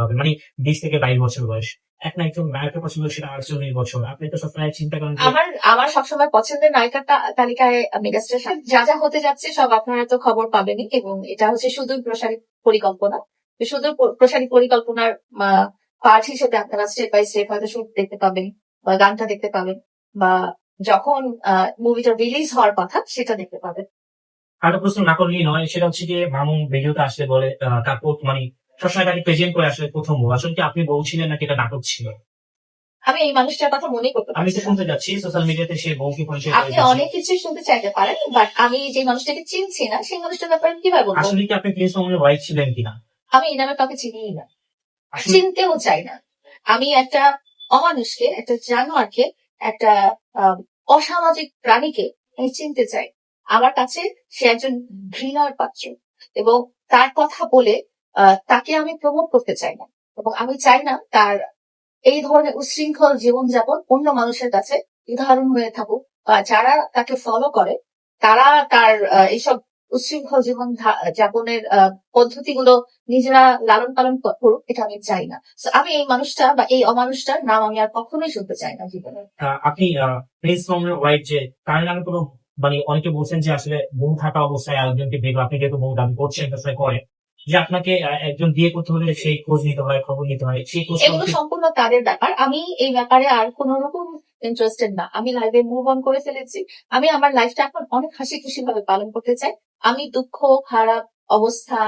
হবে। মানে ২০ থেকে ২২ বছর বয়স। এখন একজন নায়কের পছন্দ সেটা ৪৮ বছর। আপনি তো সবসময় চিন্তা করেন যে আমার সবসময় পছন্দের নায়িকার তালিকায় মেগাস্টার যা যা হতে যাচ্ছে সব আপনারা তো খবর পাবেনই, এবং এটা হচ্ছে সুদূর প্রসারী পরিকল্পনা। সুদূর প্রসারী পরিকল্পনার পার্ট হিসেবে আপনারা স্টেপ বাই স্টেপ হয়তো শুট দেখতে পাবেন, বা গানটা দেখতে পাবেন, বা যখন মুভিটা রিলিজ হওয়ার কথা সেটা দেখতে পাবেন। আরেকটা প্রশ্ন না করলেই নয়, সেটা হচ্ছে যে মামুন ভিডিওতে আসলে বলে তার মানে সবসময় তাকে প্রেজেন্ট করে আসলে প্রথম বউ। আসলে কি আপনি বউ ছিলেন নাকি এটা নাটক ছিল? আমি এই মানুষটার কথা মনেই করতে আমি পারছি তো না। শুনতে যাচ্ছি সোশ্যাল মিডিয়াতে সে বউকে পরিচয় করে আপনি দিয়েছে। অনেক কিছুই শুনতে চাইতে পারেন, বাট আমি যে মানুষটাকে চিনছি না সেই মানুষটার ব্যাপারে কিভাবে বলবো? আসলে কি আপনি প্রিন্স মামুনের ওয়াইফ ছিলেন কিনা? আমি এই নামে কাউকে চিনিই না, আসলে চিনতেও চাই না। আমি একটা অমানুষকে, একটা জানোয়ারকে, একটা আহ, অসামাজিক প্রাণীকে আমি চিনতে চাই। আমার কাছে সে একজন ঘৃণার পাত্র, এবং তার কথা বলে তাকে আমি প্রমোট করতে চাই না, এবং আমি চাই না তার এই ধরনের উচ্ছৃঙ্খল জীবনযাপন অন্য মানুষের কাছে উদাহরণ হয়ে থাকুক, বা যারা তাকে ফলো করে তারা তার এইসব উচ্ছৃঙ্খল জীবন যাপনের পদ্ধতিগুলো নিজেরা লালন পালন করুক, এটা আমি চাই না। So, আমি এই মানুষটা বা এই অমানুষটার নাম আমি আর কখনোই শুনতে চাই না জীবনে। আপনি প্রিন্স মামুনের ওয়াইফ যে তার নামে কোনো মানে অনেকে বলছেন যে আসলে বউ থাকা অবস্থায় আরেকজনকে বিয়ে করে, আপনি যেহেতু বউ দাবি করছেন করে যে আপনাকে একজন বিয়ে করতে হলে সেই খোঁজ নিতে হয়, খবর নিতে হয়, সেই খোঁজ এগুলো সম্পূর্ণ তাদের ব্যাপার, আমি এই ব্যাপারে আর কোন রকম ইন্টারেস্টেড না। আমি লাইফে মুভ অন করে ফেলেছি। আমি আমার লাইফটা এখন অনেক হাসি খুশি ভাবে পালন করতে চাই। আমি দুঃখ, খারাপ অবস্থা,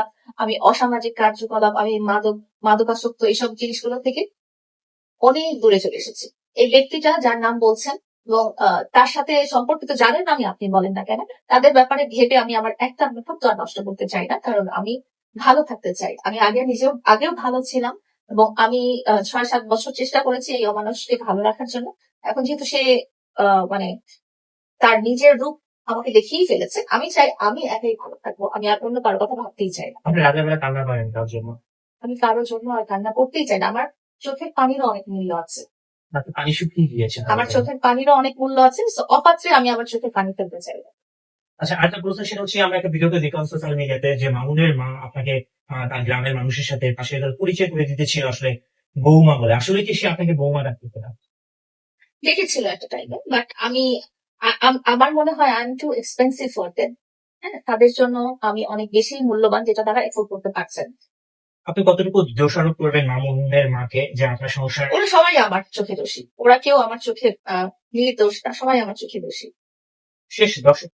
আমি অসামাজিক কার্যকলাপ, আমি মাদকাসক্ত এইসব জিনিসগুলো থেকে অনেক দূরে চলে এসেছি। এই ব্যক্তিটা যার নাম বলছেন, এবং তার সাথে সম্পর্কিত যাদের নামই আপনি বলেন না কেন, তাদের ব্যাপারে ভেবে আমি আমার একটা মুহূর্ত আর নষ্ট করতে চাই না, কারণ আমি ভালো থাকতে চাই। আমি আগেও ভালো ছিলাম, এবং আমি ৬-৭ বছর চেষ্টা করেছি এই অমানুষকে ভালো রাখার জন্য। এখন যেহেতু সে মানে তার নিজের রূপ আমাকে দেখিয়েই ফেলেছে, আমি চাই আমি একাই ভালো থাকবো, আমি আর অন্য কারো কথা ভাবতেই চাই না। আপনি রাতের বেলা কান্না করেন তার জন্য? আমি কারোর জন্য আর কান্না করতেই চাই না। আমার চোখের পানিরও অনেক মূল্য আছে। আপনি পানি শুকিয়ে দিয়েছেন আমার চোখের পানিরও অনেক মূল্য আছে। So, অপাত্রে আমি আমার চোখের পানি ফেলতে চাই না। আচ্ছা, আরেকটা প্রশ্ন সেটা হচ্ছে, আমরা একটা ভিডিওতে দেখলাম সোশ্যাল মিডিয়াতে যে মামুনের মা আপনাকে তার গ্রামের মানুষের সাথে পাশে পরিচয় করে দিতে ছিল আসলে বৌমা বলে। আসলে কি সে আপনাকে বৌমা ডাকতে না? দেখেছিল একটা টাইমে, বাট আমি আমার মনে হয় I am too expensive for them. হ্যাঁ, তাদের জন্য আমি অনেক বেশি মূল্যবান, যেটা তারা এফোর্ড করতে পারছেন। আপনি কতটুকু দোষারোপ করবেন মামুনের মাকে যে আপনার সংসার? ওরা সবাই আমার চোখে দোষী, ওরা কেউ আমার চোখে নির্দোষ না, সবাই আমার চোখে দোষী। শেষ দর্শক